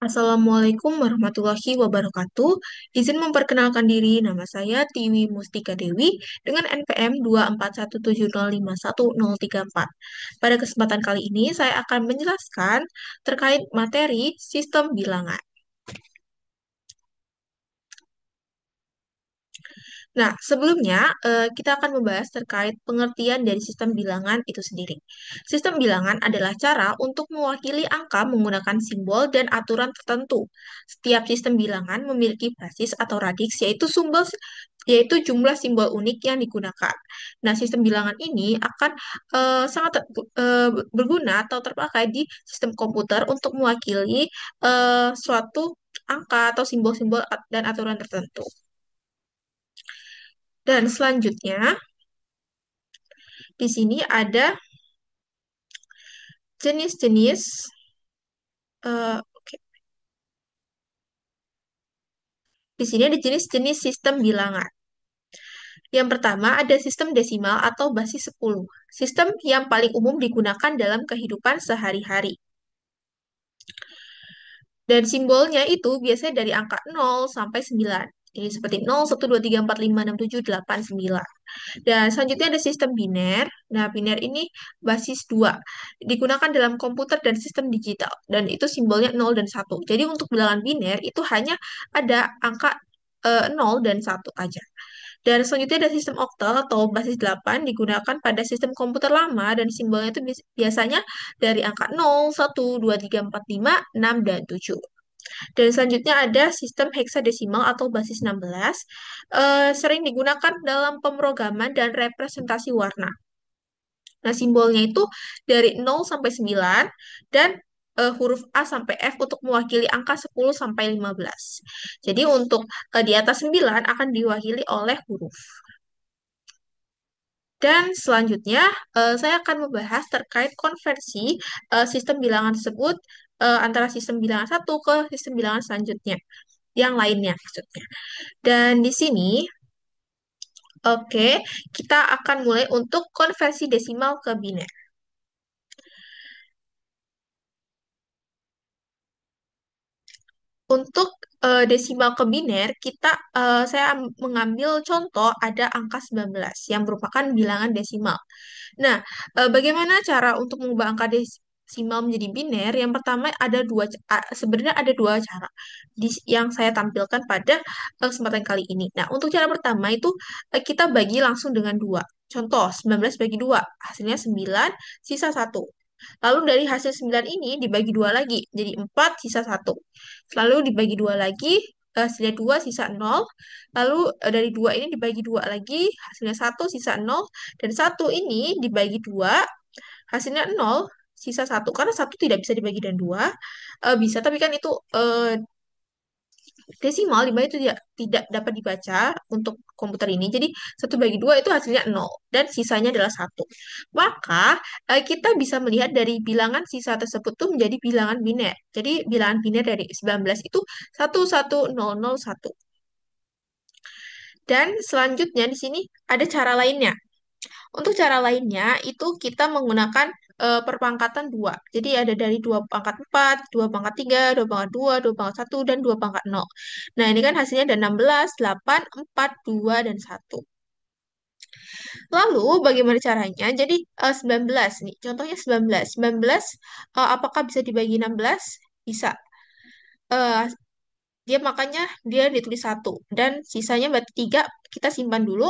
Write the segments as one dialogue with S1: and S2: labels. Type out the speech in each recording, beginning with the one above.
S1: Assalamualaikum warahmatullahi wabarakatuh. Izin memperkenalkan diri, nama saya Tiwi Mustika Dewi dengan NPM 24170510034. Pada kesempatan kali ini, saya akan menjelaskan terkait materi sistem bilangan. Nah, sebelumnya kita akan membahas terkait pengertian dari sistem bilangan itu sendiri. Sistem bilangan adalah cara untuk mewakili angka menggunakan simbol dan aturan tertentu. Setiap sistem bilangan memiliki basis atau radiks, yaitu jumlah simbol unik yang digunakan. Nah, sistem bilangan ini akan sangat berguna atau terpakai di sistem komputer untuk mewakili suatu angka atau simbol-simbol dan aturan tertentu. Dan selanjutnya, di sini ada jenis-jenis, oke. Di sini ada jenis-jenis sistem bilangan. Yang pertama ada sistem desimal atau basis 10. Sistem yang paling umum digunakan dalam kehidupan sehari-hari. Dan simbolnya itu biasanya dari angka 0 sampai 9. Jadi seperti 0, 1, 2, 3, 4, 5, 6, 7, 8, 9. Dan selanjutnya ada sistem biner. Nah, biner ini basis 2. Digunakan dalam komputer dan sistem digital. Dan itu simbolnya 0 dan 1. Jadi untuk bilangan biner itu hanya ada angka 0 dan 1 aja. Dan selanjutnya ada sistem oktal atau basis 8 digunakan pada sistem komputer lama dan simbolnya itu biasanya dari angka 0, 1, 2, 3, 4, 5, 6, dan 7. Dan selanjutnya ada sistem heksadesimal atau basis 16, sering digunakan dalam pemrograman dan representasi warna. Nah, simbolnya itu dari 0 sampai 9 dan huruf A sampai F untuk mewakili angka 10 sampai 15. Jadi untuk di atas 9 akan diwakili oleh huruf. Dan selanjutnya, saya akan membahas terkait konversi sistem bilangan tersebut antara sistem bilangan satu ke sistem bilangan selanjutnya, yang lainnya maksudnya. Dan di sini, oke, kita akan mulai untuk konversi desimal ke biner. Untuk desimal ke biner, saya mengambil contoh ada angka 19 yang merupakan bilangan desimal. Nah, bagaimana cara untuk mengubah angka desimal menjadi biner? Yang pertama sebenarnya ada dua cara yang saya tampilkan pada kesempatan kali ini. Nah, untuk cara pertama itu kita bagi langsung dengan dua. Contoh, 19 bagi 2, hasilnya 9, sisa satu. Lalu dari hasil 9 ini dibagi dua lagi, jadi 4, sisa satu. Lalu dibagi dua lagi, hasilnya 2, sisa nol. Lalu dari 2 ini dibagi dua lagi, hasilnya satu, sisa nol. Dan satu ini dibagi dua, hasilnya nol, sisa satu. Karena satu tidak bisa dibagi dan dua, bisa, tapi kan itu desimal, di mana itu tidak dapat dibaca untuk komputer ini. Jadi satu bagi dua itu hasilnya nol dan sisanya adalah satu. Maka kita bisa melihat dari bilangan sisa tersebut tuh menjadi bilangan biner. Jadi bilangan biner dari 19 itu 11001. Dan selanjutnya di sini ada cara lainnya. Untuk cara lainnya itu kita menggunakan perpangkatan dua. Jadi ada dari 2 pangkat 4, 2 pangkat 3, 2 pangkat 2, 2 pangkat 1, dan 2 pangkat 0. Nah, ini kan hasilnya ada 16, 8, 4, 2, dan 1. Lalu bagaimana caranya? Jadi 19 nih, contohnya 19. 19 apakah bisa dibagi 16? Bisa. Eh, makanya dia ditulis satu dan sisanya berarti 3 kita simpan dulu.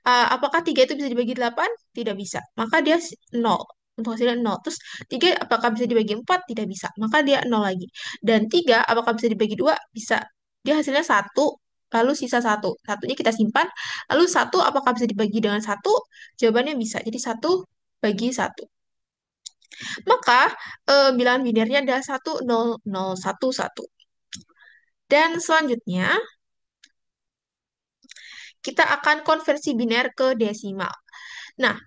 S1: Apakah 3 itu bisa dibagi 8? Tidak bisa. Maka dia 0. Untuk hasilnya 0. Terus 3 apakah bisa dibagi 4? Tidak bisa. Maka dia 0 lagi. Dan 3 apakah bisa dibagi 2? Bisa. Dia hasilnya satu, lalu sisa satu. Satunya kita simpan. Lalu satu apakah bisa dibagi dengan satu? Jawabannya bisa. Jadi satu bagi satu. Maka bilangan binernya adalah 10011. Dan selanjutnya kita akan konversi biner ke desimal. Nah,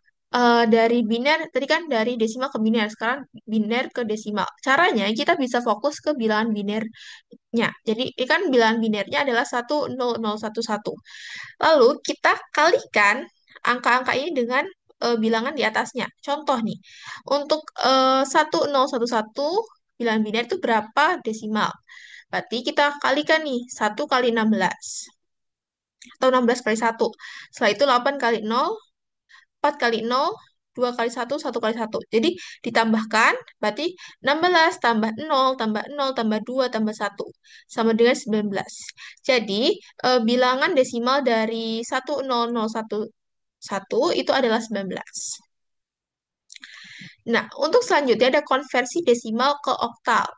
S1: dari biner, tadi kan dari desimal ke biner, sekarang biner ke desimal. Caranya kita bisa fokus ke bilangan binernya. Jadi, ini kan bilangan binernya adalah 10011. Lalu, kita kalikan angka-angka ini dengan bilangan di atasnya. Contoh nih, untuk 1011, bilangan biner itu berapa desimal? Berarti kita kalikan nih, 1 kali 16. Atau 16 kali 1. Setelah itu 8 kali 0, 4 kali 0, 2 kali 1 kali 1. Jadi ditambahkan, berarti 16 tambah 0, tambah 0, tambah 2, tambah 1. Sama dengan 19. Jadi, bilangan desimal dari 10011 itu adalah 19. Nah, untuk selanjutnya ada konversi desimal ke oktal.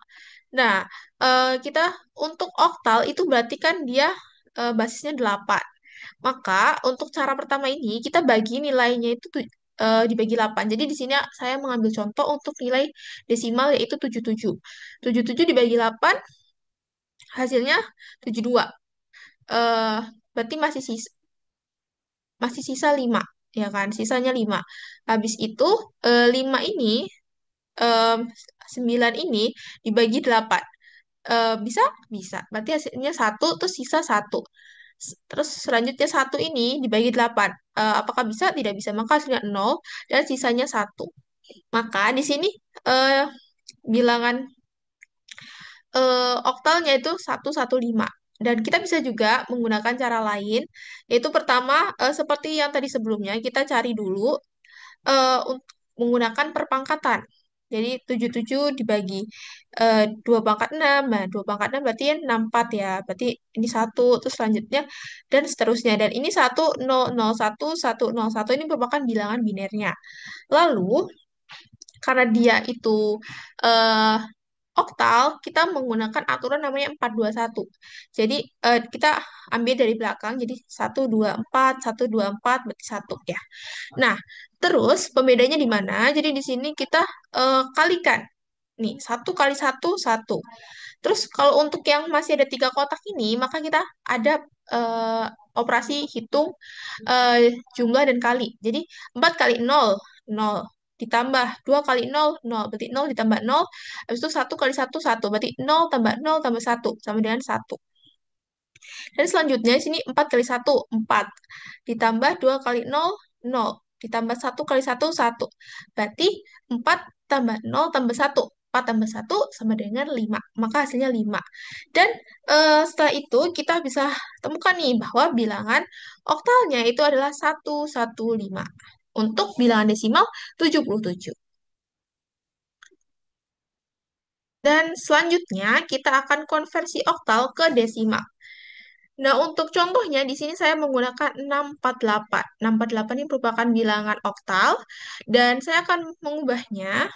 S1: Nah, kita untuk oktal itu berarti kan dia basisnya 8. Maka untuk cara pertama ini kita bagi nilainya itu dibagi 8. Jadi di sini saya mengambil contoh untuk nilai desimal yaitu 77. 77 dibagi 8 hasilnya 72. Eh berarti masih sisa 5, ya kan? Sisanya 5. Habis itu 5 ini em, 9 ini dibagi 8. Bisa? Bisa. Berarti hasilnya 1, terus sisa 1. Terus selanjutnya 1 ini dibagi 8. Apakah bisa? Tidak bisa. Maka hasilnya 0 dan sisanya 1. Maka di sini eh, bilangan oktalnya itu 115. Dan kita bisa juga menggunakan cara lain, yaitu pertama, seperti yang tadi sebelumnya, kita cari dulu untuk menggunakan perpangkatan. Jadi 77 dibagi 2 pangkat 6. Nah, 2 pangkat 6 berarti 64 ya. Berarti ini satu, terus selanjutnya, dan seterusnya. Dan ini 1001, 101 ini merupakan bilangan binernya. Lalu, karena dia itu eh, oktal, kita menggunakan aturan namanya 421. Jadi, kita ambil dari belakang, jadi 124, 124, berarti 1 ya. Nah, terus pembedanya di mana? Jadi di sini kita kalikan. Nih, 1 kali 1, 1. Terus kalau untuk yang masih ada 3 kotak ini, maka kita ada operasi hitung jumlah dan kali. Jadi 4 kali 0, 0. Ditambah 2 kali 0, 0. Berarti 0 ditambah 0. Habis itu 1 kali 1, 1. Berarti 0 tambah 0 tambah 1. Sama dengan 1. Dan selanjutnya di sini 4 kali 1, 4. Ditambah 2 kali 0, 0. Ditambah 1 kali 1, 1. Berarti 4 tambah 0 tambah 1. 4 tambah 1 sama dengan 5. Maka hasilnya 5. Dan setelah itu kita bisa temukan nih bahwa bilangan oktalnya itu adalah 115. Untuk bilangan desimal 77. Dan selanjutnya kita akan konversi oktal ke desimal. Nah, untuk contohnya di sini saya menggunakan 648. 648 ini merupakan bilangan oktal dan saya akan mengubahnya.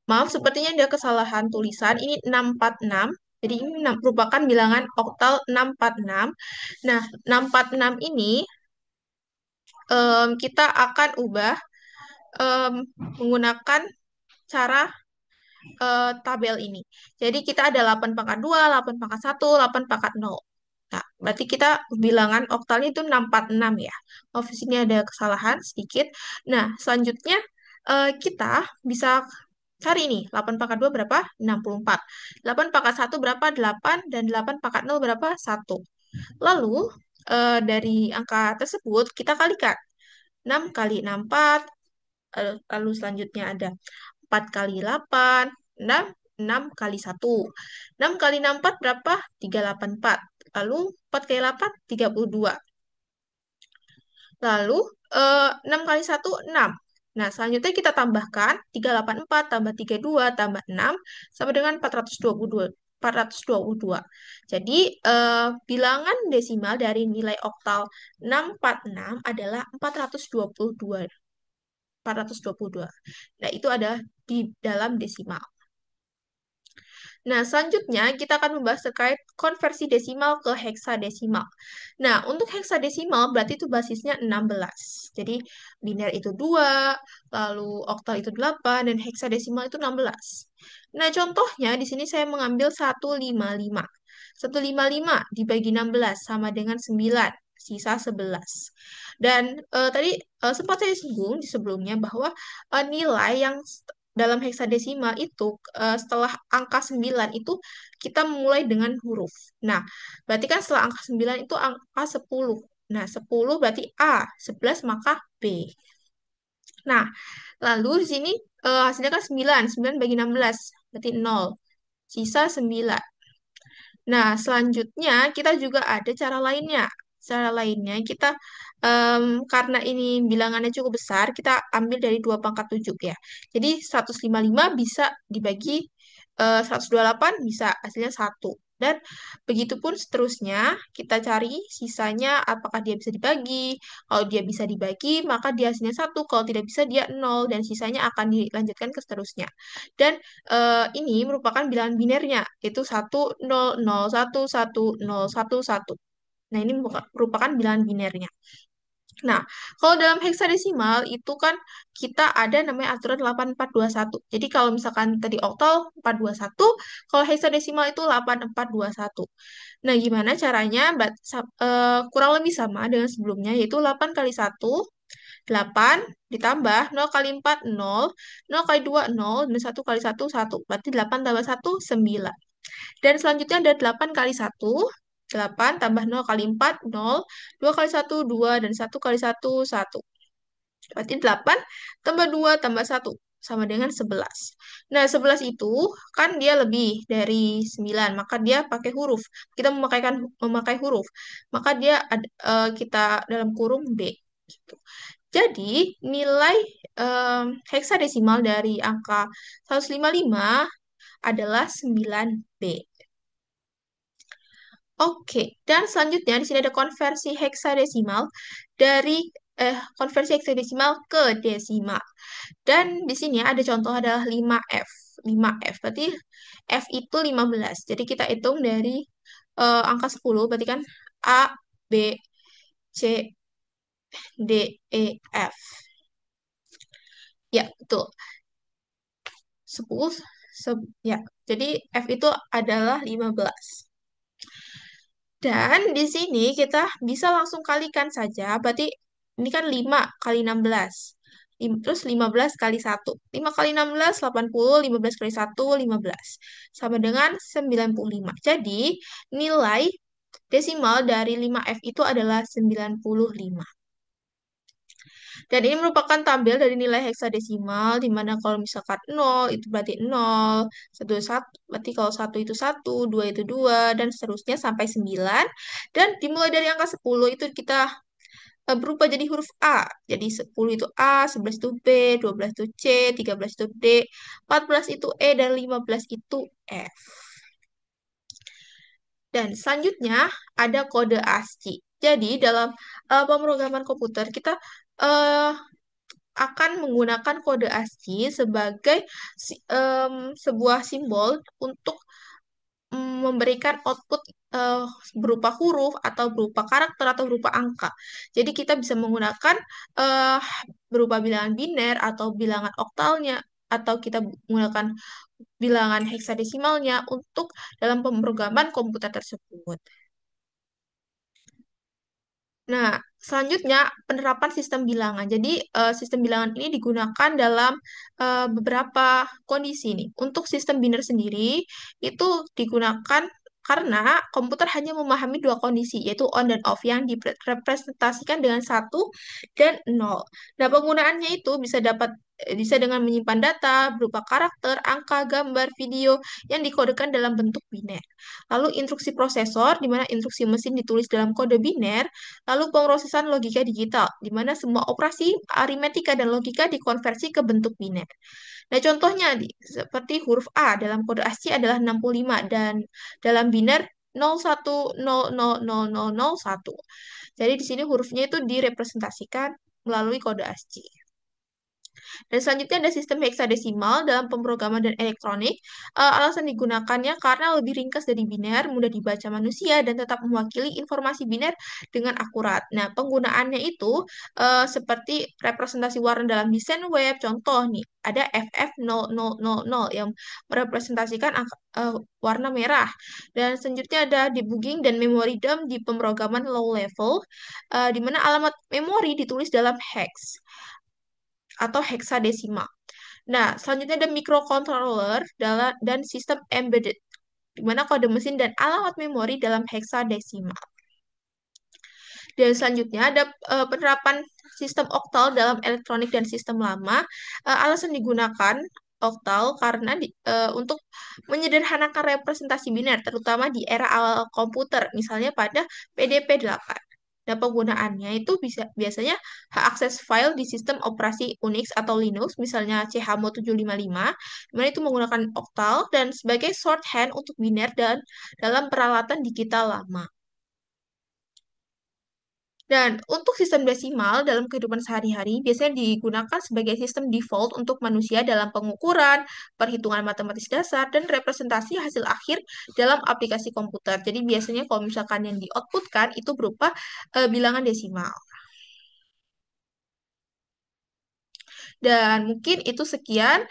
S1: Maaf, sepertinya ada kesalahan tulisan. Ini 646. Jadi ini merupakan bilangan oktal 646. Nah, 646 ini kita akan ubah em, menggunakan cara tabel ini. Jadi kita ada 8 pangkat 2, 8 pangkat 1, 8 pangkat 0. Nah, berarti kita bilangan oktalnya itu 646 ya. Maaf, di sini ada kesalahan sedikit. Nah, selanjutnya kita bisa cari nih, 8 pangkat 2 berapa? 64. 8 pangkat 1 berapa? 8. Dan 8 pangkat 0 berapa? 1. Lalu, dari angka tersebut, kita kalikan. 6 kali 64, lalu selanjutnya ada 4 kali 8, 6, 6 kali 1. 6 kali 64 berapa? 384. Lalu 4 kali 8, 32. Lalu 6 kali 1, 6. Nah, selanjutnya kita tambahkan 384 tambah 32 tambah 6 sama dengan 422. 422. Jadi, bilangan desimal dari nilai oktal 646 adalah 422. 422. Nah, itu ada di dalam desimal. Nah, selanjutnya kita akan membahas terkait konversi desimal ke heksadesimal. Nah, untuk heksadesimal berarti itu basisnya 16. Jadi, biner itu 2, lalu oktal itu 8, dan heksadesimal itu 16. Nah, contohnya di sini saya mengambil 155. 155 dibagi 16 sama dengan 9, sisa 11. Dan tadi sempat saya singgung di sebelumnya bahwa nilai yang dalam heksadesimal itu setelah angka 9 itu kita mulai dengan huruf. Nah, berarti kan setelah angka 9 itu angka 10. Nah, 10 berarti A, 11 maka B. Nah, lalu di sini hasilnya kan 9, 9 bagi 16, berarti 0. Sisa 9. Nah, selanjutnya kita juga ada cara lainnya. Cara lainnya kita, karena ini bilangannya cukup besar, kita ambil dari 2 pangkat 7 ya. Jadi 155 bisa dibagi 128 bisa, hasilnya 1. Dan begitu pun seterusnya, kita cari sisanya apakah dia bisa dibagi. Kalau dia bisa dibagi, maka dia hasilnya 1. Kalau tidak bisa, dia 0. Dan sisanya akan dilanjutkan ke seterusnya. Dan ini merupakan bilangan binernya, yaitu 1 0 0 1 1 0 1 1. Nah, ini merupakan bilangan binernya. Nah, kalau dalam heksadesimal itu kan kita ada namanya aturan 8421. Jadi kalau misalkan tadi oktal 421, kalau heksadesimal itu 8421. Nah, gimana caranya? Kurang lebih sama dengan sebelumnya, yaitu 8 kali 1, 8 ditambah 0 kali 4, 0, 0 kali 2, 0, dan 1 kali 1, 1. Berarti 8 tambah 1, 9. Dan selanjutnya ada 8 kali 1, 8 tambah 0 kali 4, 0, 2 kali 1, 2, dan 1 kali 1, 1. Berarti 8 tambah 2 tambah 1 sama dengan 11. Nah, 11 itu kan dia lebih dari 9, maka dia pakai huruf. Kita memakai huruf. Maka dia kita dalam kurung B. Gitu. Jadi, nilai heksadesimal dari angka 155 adalah 9B. Oke, dan selanjutnya di sini ada konversi heksadesimal dari konversi heksadesimal ke desimal. Dan di sini ada contoh adalah 5F. 5F berarti F itu 15. Jadi kita hitung dari angka 10 berarti kan A, B, C, D, E, F. Ya, betul. 10 ya. Jadi F itu adalah 15. Dan di sini kita bisa langsung kalikan saja. Berarti ini kan 5 kali 16. Terus 15 kali 1. 5 kali 16, 80. 15 kali 1, 15. Sama dengan 95. Jadi nilai desimal dari 5F itu adalah 95. Dan ini merupakan tabel dari nilai heksadesimal, di mana kalau misalkan 0 itu berarti 0, 1 1, berarti kalau 1 itu 1, 2 itu 2, dan seterusnya sampai 9. Dan dimulai dari angka 10 itu kita berubah jadi huruf A. Jadi 10 itu A, 11 itu B, 12 itu C, 13 itu D, 14 itu E, dan 15 itu F. Dan selanjutnya ada kode ASCII. Jadi dalam pemrograman komputer kita eh, akan menggunakan kode ASCII sebagai sebuah simbol untuk memberikan output eh, berupa huruf atau berupa karakter atau berupa angka. Jadi kita bisa menggunakan eh, berupa bilangan biner atau bilangan oktalnya atau kita menggunakan bilangan heksadesimalnya untuk dalam pemrograman komputer tersebut. Nah, selanjutnya penerapan sistem bilangan. Jadi, sistem bilangan ini digunakan dalam beberapa kondisi nih. Untuk sistem biner sendiri, itu digunakan karena komputer hanya memahami dua kondisi, yaitu on dan off, yang direpresentasikan dengan 1 dan 0. Nah, penggunaannya itu bisa dengan menyimpan data berupa karakter, angka, gambar, video yang dikodekan dalam bentuk biner. Lalu instruksi prosesor, di mana instruksi mesin ditulis dalam kode biner. Lalu pemrosesan logika digital, di mana semua operasi aritmetika dan logika dikonversi ke bentuk biner. Nah, contohnya seperti huruf A dalam kode ASCII adalah 65 dan dalam biner 01000001. Jadi di sini hurufnya itu direpresentasikan melalui kode ASCII. Dan selanjutnya ada sistem heksadesimal dalam pemrograman dan elektronik. Alasan digunakannya karena lebih ringkas dari biner, mudah dibaca manusia, dan tetap mewakili informasi biner dengan akurat. Nah, penggunaannya itu seperti representasi warna dalam desain web. Contoh nih, ada FF0000 yang merepresentasikan warna merah. Dan selanjutnya ada debugging dan memory dump di pemrograman low level, di mana alamat memori ditulis dalam hex atau heksadesimal. Nah, selanjutnya ada microcontroller dan sistem embedded, di mana kode mesin dan alamat memori dalam heksadesimal. Dan selanjutnya ada penerapan sistem oktal dalam elektronik dan sistem lama. Alasan digunakan oktal karena untuk menyederhanakan representasi biner, terutama di era awal komputer, misalnya pada PDP-8. Dan penggunaannya itu biasanya hak akses file di sistem operasi Unix atau Linux, misalnya chmod 755, di mana itu menggunakan oktal dan sebagai shorthand untuk biner dan dalam peralatan digital lama. Dan untuk sistem desimal dalam kehidupan sehari-hari biasanya digunakan sebagai sistem default untuk manusia dalam pengukuran, perhitungan matematis dasar, dan representasi hasil akhir dalam aplikasi komputer. Jadi biasanya kalau misalkan yang di-outputkan itu berupa bilangan desimal. Dan mungkin itu sekian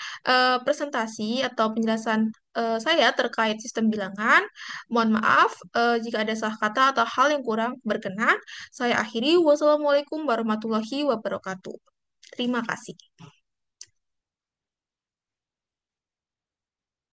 S1: presentasi atau penjelasan saya terkait sistem bilangan. Mohon maaf jika ada salah kata atau hal yang kurang berkenan. Saya akhiri. Wassalamualaikum warahmatullahi wabarakatuh. Terima kasih.